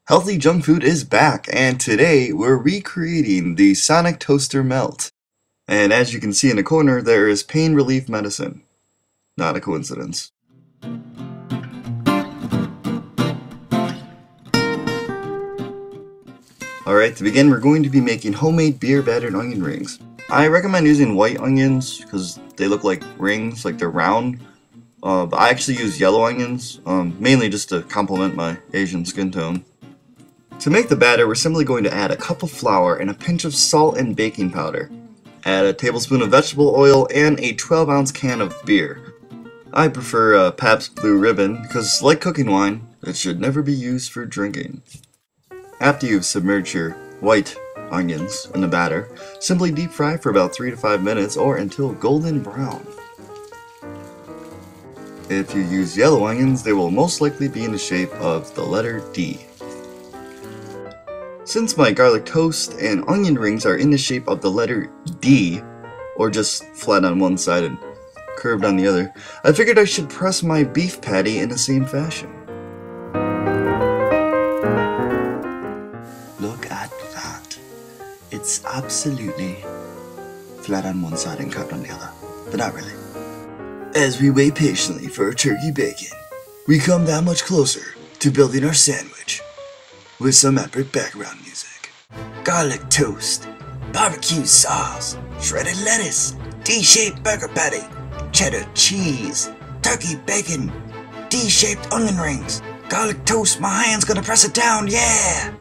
Healthy junk food is back, and today we're recreating the Sonic Toaster Melt. And as you can see in the corner, there is pain relief medicine. Not a coincidence. Alright, to begin, we're going to be making homemade beer battered onion rings. I recommend using white onions because they look like rings, like they're round. But I actually use yellow onions, mainly just to complement my Asian skin tone. To make the batter, we're simply going to add a cup of flour and a pinch of salt and baking powder. Add a tablespoon of vegetable oil and a 12-ounce can of beer. I prefer Pabst Blue Ribbon because, like cooking wine, it should never be used for drinking. After you've submerged your white onions in the batter, simply deep fry for about 3 to 5 minutes or until golden brown. If you use yellow onions, they will most likely be in the shape of the letter D. Since my garlic toast and onion rings are in the shape of the letter D, or just flat on one side and curved on the other, I figured I should press my beef patty in the same fashion. Look at that. It's absolutely flat on one side and curved on the other, but not really. As we wait patiently for our turkey bacon, we come that much closer to building our sandwich with some epic background music. Garlic toast, barbecue sauce, shredded lettuce, D-shaped burger patty, cheddar cheese, turkey bacon, D-shaped onion rings, garlic toast, my hand's gonna press it down, yeah!